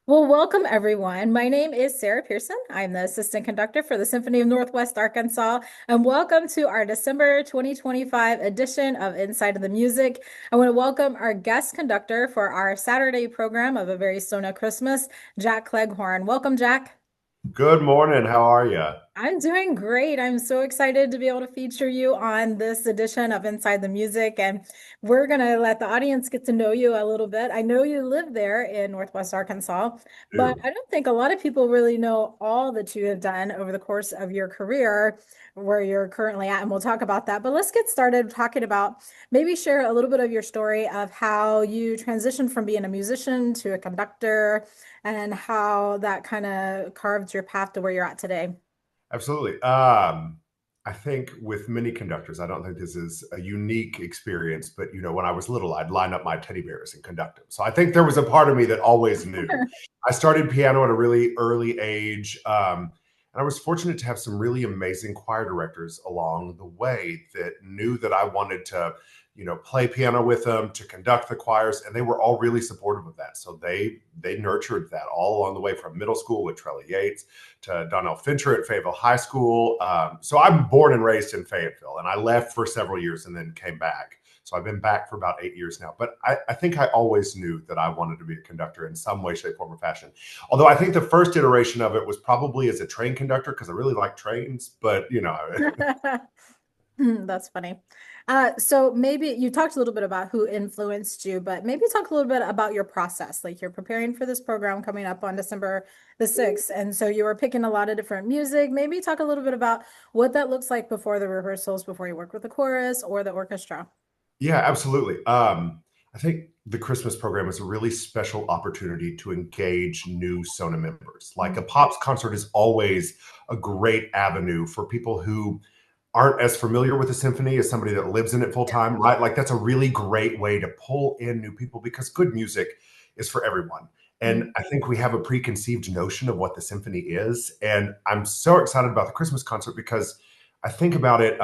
Well, welcome everyone. My name is Sarah Pearson. I'm the assistant conductor for the Symphony of Northwest Arkansas, and welcome to our December 2025 edition of Inside of the Music. I want to welcome our guest conductor for our Saturday program of A Very SoNA Christmas, Jack Cleghorn. Welcome, Jack. Good morning. How are you? I'm doing great. I'm so excited to be able to feature you on this edition of Inside the Music. And we're going to let the audience get to know you a little bit. I know you live there in Northwest Arkansas, but I don't think a lot of people really know all that you have done over the course of your career, where you're currently at. And we'll talk about that. But let's get started talking about maybe share a little bit of your story of how you transitioned from being a musician to a conductor and how that kind of carved your path to where you're at today. Absolutely. I think with many conductors, I don't think this is a unique experience, but when I was little, I'd line up my teddy bears and conduct them. So I think there was a part of me that always knew. I started piano at a really early age, and I was fortunate to have some really amazing choir directors along the way that knew that I wanted to, play piano with them, to conduct the choirs, and they were all really supportive of that. So they nurtured that all along the way from middle school with Trella Yates to Donnell Fincher at Fayetteville High School. So I'm born and raised in Fayetteville, and I left for several years and then came back. So I've been back for about 8 years now. But I think I always knew that I wanted to be a conductor in some way, shape, form, or fashion. Although I think the first iteration of it was probably as a train conductor because I really like trains. But That's funny. So maybe you talked a little bit about who influenced you, but maybe talk a little bit about your process. Like you're preparing for this program coming up on December the 6th. And so you were picking a lot of different music. Maybe talk a little bit about what that looks like before the rehearsals, before you work with the chorus or the orchestra. yeah, absolutely. I think the Christmas program is a really special opportunity to engage new SoNA members. Like a Mhm. pops concert is always a great avenue for people who aren't as familiar with the symphony as somebody that lives in it full Yeah. time, right? Like that's a really great way to pull in new people because good music is for everyone. And Mhm. I think we have a preconceived notion of what the symphony is. And I'm so excited about the Christmas concert because I think about it.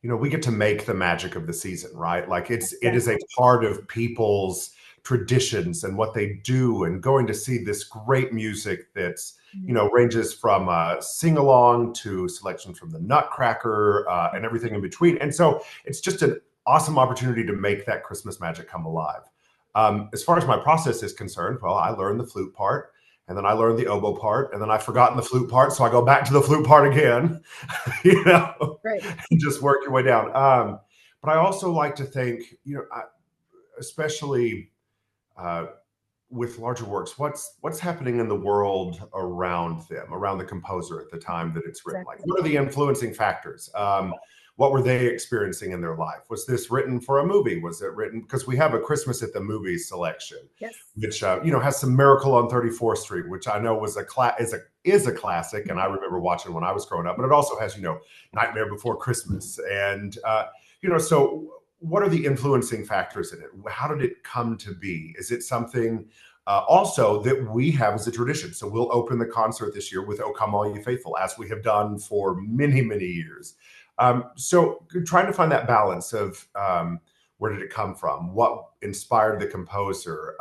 We get to make the magic of the season, right? Like it Yeah. is a part of people's traditions and what they do, and going to see this great music that's Mhm. ranges from sing along to selections from the Nutcracker and everything in between. And so it's just an awesome opportunity to make that Christmas magic come alive. As far as my process is concerned, well, I learned the flute part. And then I learned the oboe part, and then I've forgotten the flute part, so I go back to the flute part again. you know, Right. and just work your way down. But I also like to think, especially uh, with larger works, what's happening in the world around them, around the composer at the time that it's written? Like, Exactly. what are the influencing factors? What were they experiencing in their life? Was this written for a movie? Was it written because we have a Christmas at the Movies selection, Yes. which has some Miracle on 34th Street, which I know was is a classic, and I remember watching when I was growing up. But it also has Nightmare Before Christmas, and so what are the influencing factors in it? How did it come to be? Is it something also that we have as a tradition? So we'll open the concert this year with "O Come All You Faithful," as we have done for many, many years. So trying to find that balance of where did it come from? What inspired the composer?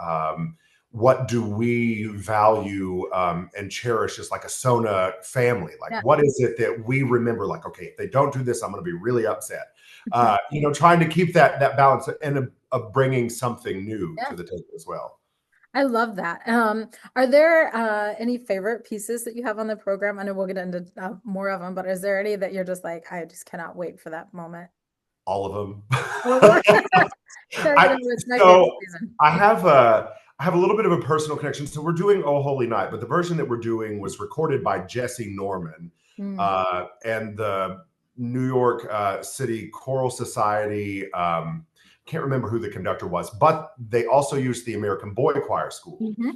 What do we value and cherish as like a SoNA family? Like, Yeah. what is it that we remember? Like, okay, if they don't do this, I'm going to be really upset. Trying to keep that balance and of bringing something new Yeah. to the table as well. I love that. Are there any favorite pieces that you have on the program? I know we'll get into more of them, but is there any that you're just like, I just cannot wait for that moment? All of them. Well, so, I it's my favorite so season. I have a little bit of a personal connection. So we're doing "Oh Holy Night," but the version that we're doing was recorded by Jesse Norman Mm. and the New York City Choral Society. Can't remember who the conductor was, but they also used the American Boy Choir School Hmm.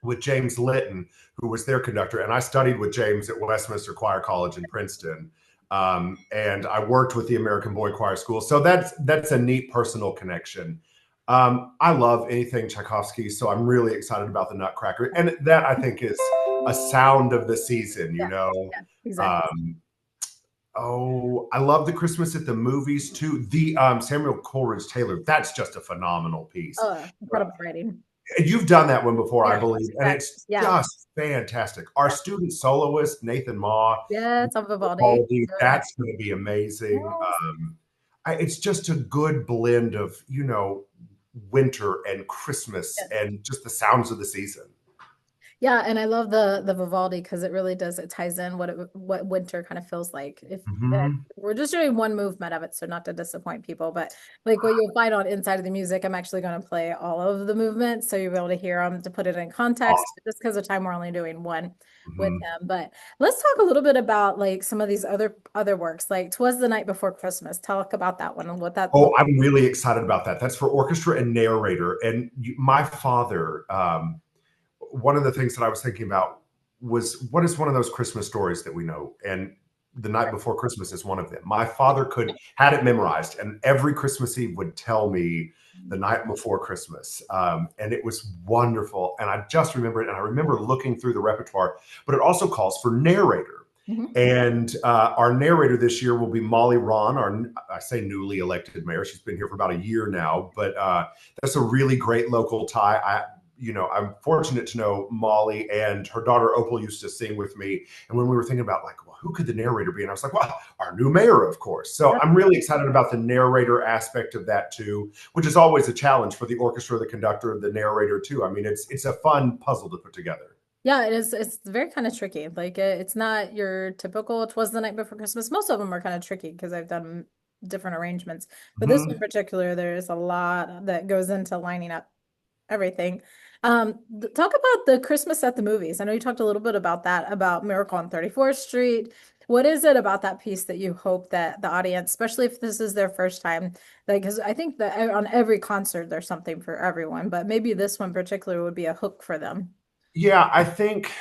with James Litton, who was their conductor. And I studied with James at Westminster Choir College in Princeton. And I worked with the American Boy Choir School. So that's a neat personal connection. I love anything Tchaikovsky, so I'm really excited about the Nutcracker. And that I think is a sound of the season, Yeah, yeah, exactly. Um, oh, I love the Christmas at the Movies too. The Samuel Coleridge Taylor, that's just a phenomenal piece. Oh, incredible writing. You've done that one before, I Yes, believe, and exactly. it's Yeah, just fantastic. Our yeah, student soloist, Nathan Ma, yeah. It's on Vivaldi. Vivaldi, Really nice. that's going to be amazing. Yes. It's just a good blend of, winter and Christmas Yes. and just the sounds of the season. Yeah, and I love the Vivaldi because it really does, it ties in what winter kind of feels like. If Hmm. we're just doing one movement of it, so not to disappoint people, but like what you'll find on Inside of the Music, I'm actually going to play all of the movements so you'll be able to hear them to put it in context. Awesome. Just because of time, we're only doing one with Mhm. him. But let's talk a little bit about like some of these other works, like "Twas the Night Before Christmas." Talk about that one and what that Oh, looks. I'm really excited about that. That's for orchestra and narrator. And my father, one of the things that I was thinking about was what is one of those Christmas stories that we know? And The Night Before Christmas is one of them. My father had it memorized, and every Christmas Eve would tell me the night before Christmas, and it was wonderful. And I just remember it, and I remember looking through the repertoire. But it also calls for narrator. Mhm. And our narrator this year will be Molly Ron, I say newly elected mayor. She's been here for about a year now, but that's a really great local tie. I'm fortunate to know Molly, and her daughter Opal used to sing with me. And when we were thinking about like, well, who could the narrator be? And I was like, well, our new mayor, of course. So I'm really excited about the narrator aspect of that too, which is always a challenge for the orchestra, the conductor, the narrator too. I mean, it's a fun puzzle to put together. Yeah, it is. It's very kind of tricky. Like it's not your typical "Twas the Night Before Christmas." Most of them are kind of tricky because I've done different arrangements. But this one in Mhm. particular, there's a lot that goes into lining up everything. Talk about the Christmas at the movies. I know you talked a little bit about that, about Miracle on 34th Street. What is it about that piece that you hope that the audience, especially if this is their first time, like, because I think that on every concert there's something for everyone, but maybe this one particular would be a hook for them. Yeah, I think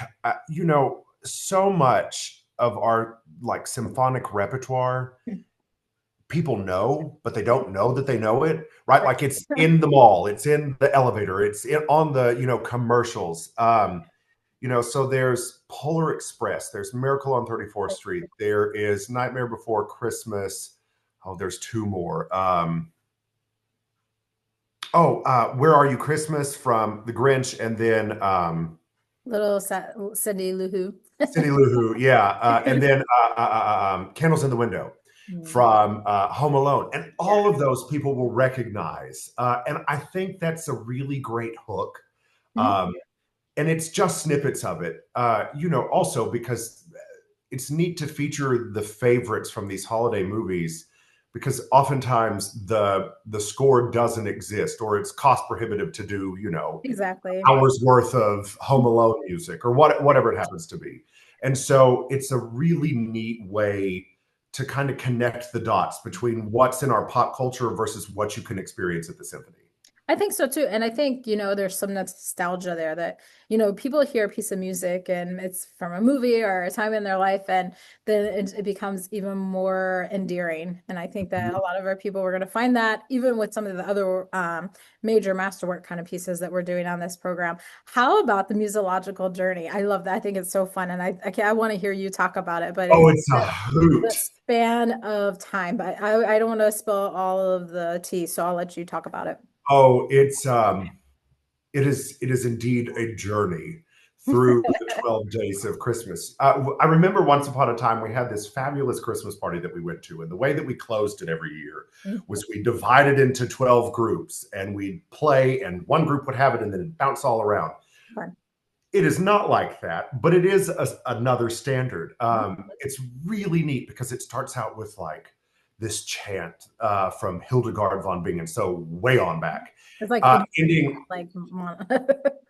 so much of our like symphonic repertoire people know, but they don't know that they know it, right? Like it's in the mall, it's in the elevator, on the commercials. So there's Polar Express, there's Miracle on 34th Street, there is Nightmare Before Christmas. Oh, there's two more. Where Are You Christmas from The Grinch, and then Little Cindy Lou Who. Cindy Lou Who, yeah, and then Candles in the Window Mm, from Home Alone, and yeah. all of those people will recognize, and I think that's a really great hook, Mhm. um, and it's just snippets of it, also because it's neat to feature the favorites from these holiday movies because oftentimes the score doesn't exist or it's cost prohibitive to do Exactly. hours worth of Home Alone music or whatever it happens to be. And so it's a really neat way to kind of connect the dots between what's in our pop culture versus what you can experience at the symphony. I think so too. And I think, there's some nostalgia there that, people hear a piece of music and it's from a movie or a time in their life, and then it becomes even more endearing. And I think that a lot of our people were going to find that even with some of the other major masterwork kind of pieces that we're doing on this program. How about the musological journey? I love that. I think it's so fun. And I want to hear you talk about it, but Oh, it's it's a the hoot. span of time. But I don't want to spill all of the tea, so I'll let you talk about it. Oh, it is indeed a journey through the 12 days of Christmas. I remember once upon a time we had this fabulous Christmas party that we went to, and the way that we closed it every year was we divided into 12 groups and we'd play, and one group would have it and then it'd bounce all around. Fun. It is not like that, but it is another standard. It's really neat because it starts out with like this chant from Hildegard von Bingen, so way on back, It's like ending, like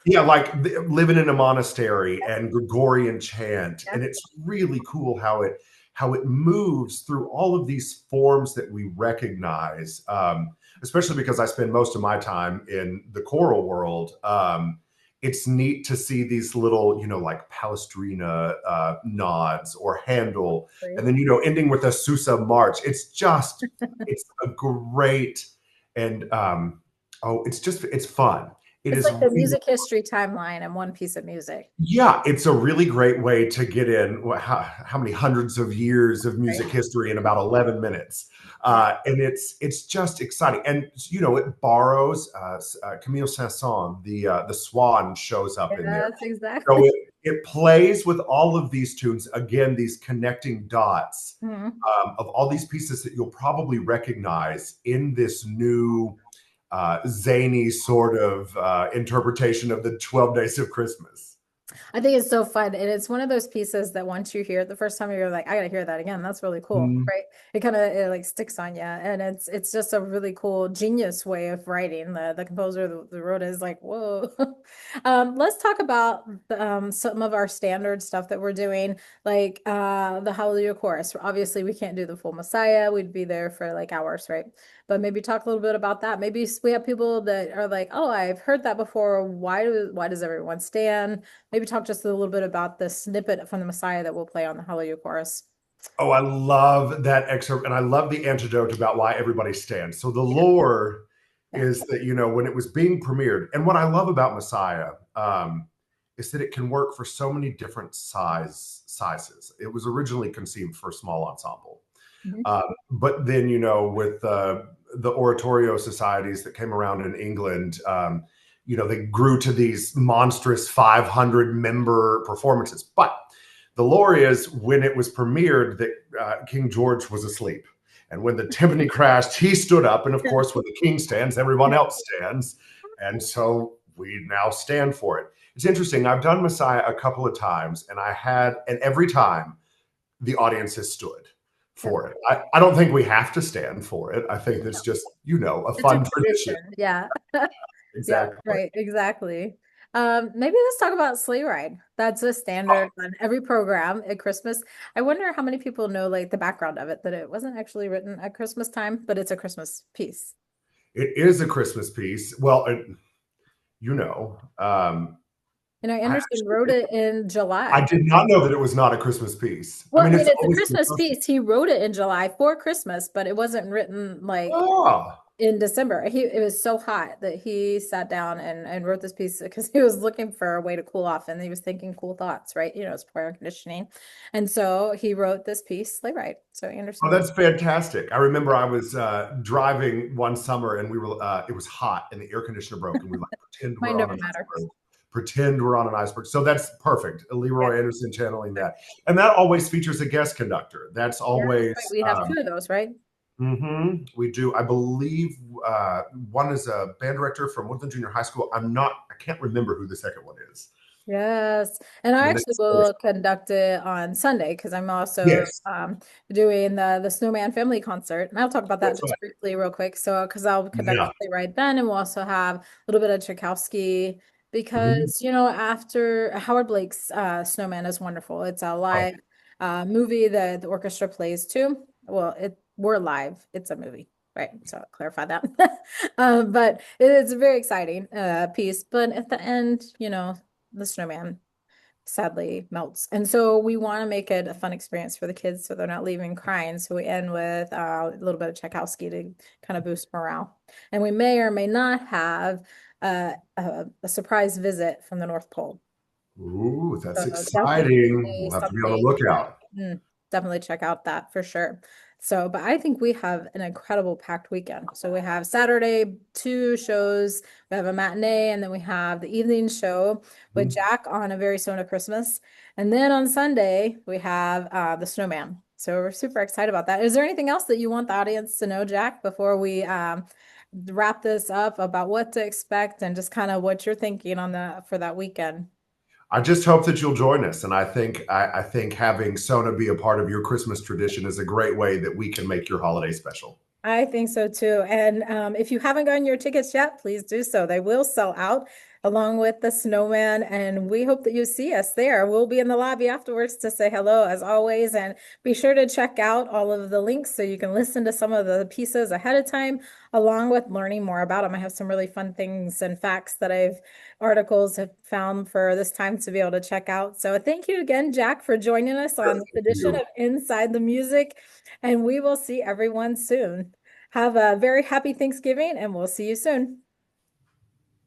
yeah, like living in a monastery and Gregorian chant, yeah. and it's really cool how it moves through all of these forms that we recognize. Especially because I spend most of my time in the choral world. It's neat to see these little, like Palestrina nods or Handel, and then ending with a Sousa march. It's a great and it's fun. It It's is like the really, music history timeline and one piece of music. yeah, it's a really great way to get in how many hundreds of years of music Right. history in about 11 minutes. Yeah. And it's just exciting. And, it borrows Camille Saint-Saëns, the swan shows up in there. Yes, exactly. So it plays with all of these tunes, again, these connecting dots Mhm. of all these pieces that you'll probably recognize in this new zany sort of interpretation of the 12 Days of Christmas. I think it's so fun. And it's one of those pieces that once you hear it the first time, you're like, I gotta hear that again. That's really cool, Mm. right? It kind of it like sticks on you. And it's just a really cool, genius way of writing. The composer that wrote it is like, whoa. Let's talk about some of our standard stuff that we're doing, like the Hallelujah chorus. Obviously, we can't do the full Messiah. We'd be there for like hours, right? But maybe talk a little bit about that. Maybe we have people that are like, oh, I've heard that before. Why does everyone stand? Maybe talk just a little bit about the snippet from the Messiah that we'll play on the Hallelujah chorus. Oh, I love that excerpt, and I love the antidote about why everybody stands. So the Yeah, lore yeah. is that when it was being premiered, and what I love about Messiah is that it can work for so many different sizes. It was originally conceived for a small ensemble, Mhm. but then with the oratorio societies that came around in England, they grew to these monstrous 500 member performances, but the lore is when it was premiered that King George was asleep. And when the timpani crashed, he stood up. And of course, when the king stands, everyone else stands. And so we now stand for it. It's interesting. I've done Messiah a couple of times, and every time the audience has stood Yeah. for it. I don't think we have to stand for it. I think that's just, a It's a fun tradition. tradition. Yeah. Yeah, Exactly. right. Exactly. Maybe let's talk about Sleigh Ride. That's a standard on every program at Christmas. I wonder how many people know like the background of it, that it wasn't actually written at Christmas time, but it's a Christmas piece. It is a Christmas piece. Well, you know, um, You know, I Anderson wrote it in I July. did not know that it was not a Christmas piece. I Well, mean, I mean, it's it's a always been Christmas associated. piece. He wrote it in July for Christmas, but it wasn't written like Oh, in December. It was so hot that he sat down and wrote this piece because he was looking for a way to cool off and he was thinking cool thoughts, right? You know, it's for air conditioning. And so he wrote this piece, Sleigh Ride. So oh, Anderson wrote. that's fantastic. I remember I was driving one summer and it was hot and the air conditioner broke and we were like, pretend Mind we're on over an matter. iceberg. Pretend we're on an iceberg. So that's perfect. Yeah. Leroy Anderson channeling that. And that always features a guest conductor. That's Yeah, that's right. always, We have two of those, right? we do. I believe one is a band director from Woodland Junior High School. I can't remember who the second one is. Yes. And I And then actually will conduct it on Sunday because I'm also yes, doing the Snowman Family Concert. And I'll talk about that that's just right. briefly, real quick. So, because I'll conduct Yeah. the playwright then, and we'll also have a little bit of Tchaikovsky Mhm. because, you know, after Howard Blake's Snowman is wonderful. It's a Oh, live movie that the orchestra plays too. Well, we're live. It's a movie. Right, so I'll clarify that. But it's a very exciting piece. But at the end, you know, the snowman sadly melts. And so we want to make it a fun experience for the kids so they're not leaving crying. So we end with a little bit of Tchaikovsky to kind of boost morale. And we may or may not have a surprise visit from the North Pole. ooh, So that's exciting. definitely We'll have to be on the something. lookout. Definitely check out that for sure. So, but I think we have an incredible packed weekend. So we have Saturday, two shows. We have a matinee, and then we have the evening show with Mhm. Jack on A Very Sona Christmas. And then on Sunday, we have the Snowman. So we're super excited about that. Is there anything else that you want the audience to know, Jack, before we wrap this up about what to expect and just kind of what you're thinking on the for that weekend? I just hope that you'll join us, and I think having Sona be a part of your Christmas tradition is a great way that we can make your holiday special. I think so too. And if you haven't gotten your tickets yet, please do so. They will sell out along with the snowman. And we hope that you see us there. We'll be in the lobby afterwards to say hello as always. And be sure to check out all of the links so you can listen to some of the pieces ahead of time, along with learning more about them. I have some really fun things and facts that articles have found for this time to be able to check out. So thank you again, Jack, for joining us on this Thank edition of you. Inside the Music. And we will see everyone soon. Have a very happy Thanksgiving, and we'll see you soon.